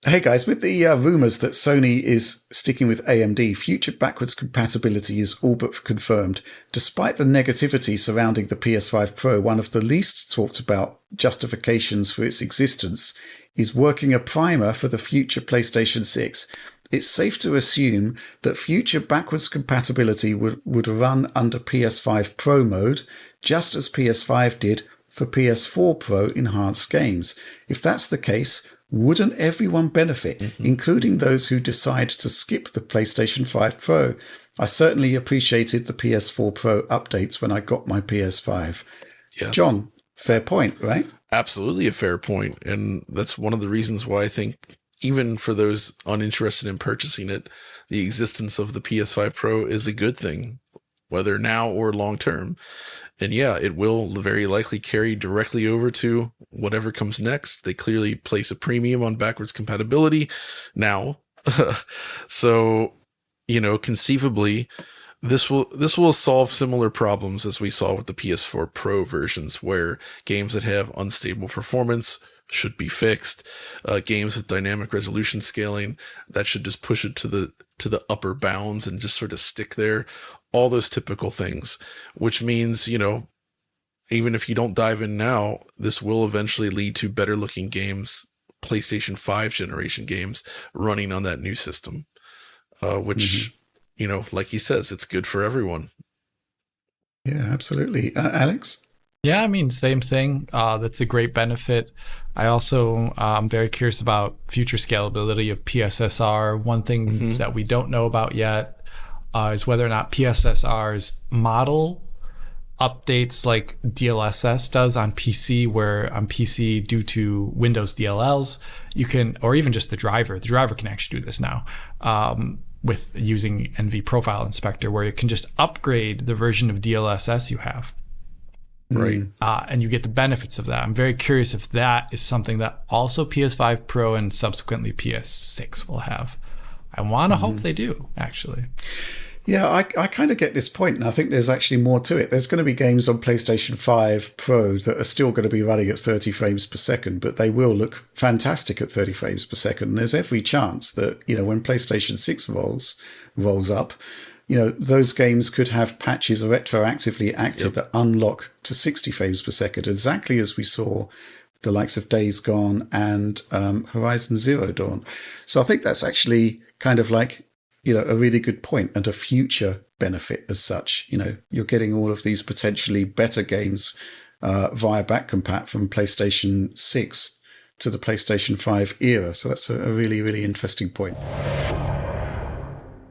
Hey guys, with the rumors that Sony is sticking with AMD, future backwards compatibility is all but confirmed. Despite the negativity surrounding the PS5 Pro, one of the least talked about justifications for its existence is working a primer for the future PlayStation 6. It's safe to assume that future backwards compatibility would run under PS5 Pro mode, just as PS5 did for PS4 Pro enhanced games. If that's the case, wouldn't everyone benefit, including those who decide to skip the PlayStation 5 Pro? I certainly appreciated the PS4 Pro updates when I got my PS5. Yes, John, fair point, right? absolutely a fair point. And that's one of the reasons why I think, even for those uninterested in purchasing it, the existence of the PS5 Pro is a good thing, whether now or long term. And yeah, it will very likely carry directly over to whatever comes next. They clearly place a premium on backwards compatibility now. So, conceivably, this will solve similar problems as we saw with the PS4 Pro versions, where games that have unstable performance should be fixed. Games with dynamic resolution scaling, that should just push it to the upper bounds and just sort of stick there. All those typical things, which means, even if you don't dive in now, this will eventually lead to better looking games, PlayStation 5 generation games running on that new system, which, like he says, it's good for everyone. Yeah, absolutely. Alex? Yeah, I mean, same thing. That's a great benefit. I also am very curious about future scalability of PSSR. One thing that we don't know about yet is whether or not PSSR's model updates like DLSS does on PC, where on PC, due to Windows DLLs, you can, or even just the driver can actually do this now. With using NV Profile Inspector, where you can just upgrade the version of DLSS you have. Right. And you get the benefits of that. I'm very curious if that is something that also PS5 Pro and subsequently PS6 will have. I want to hope they do, actually. Yeah, I kind of get this point, and I think there's actually more to it. There's going to be games on PlayStation 5 Pro that are still going to be running at 30 frames per second, but they will look fantastic at 30 frames per second. And there's every chance that, when PlayStation 6 rolls up, those games could have patches retroactively active that unlock to 60 frames per second, exactly as we saw the likes of Days Gone and Horizon Zero Dawn. So I think that's actually kind of like, a really good point and a future benefit as such. You're getting all of these potentially better games via back compat from PlayStation 6 to the PlayStation 5 era. So that's a really, really interesting point.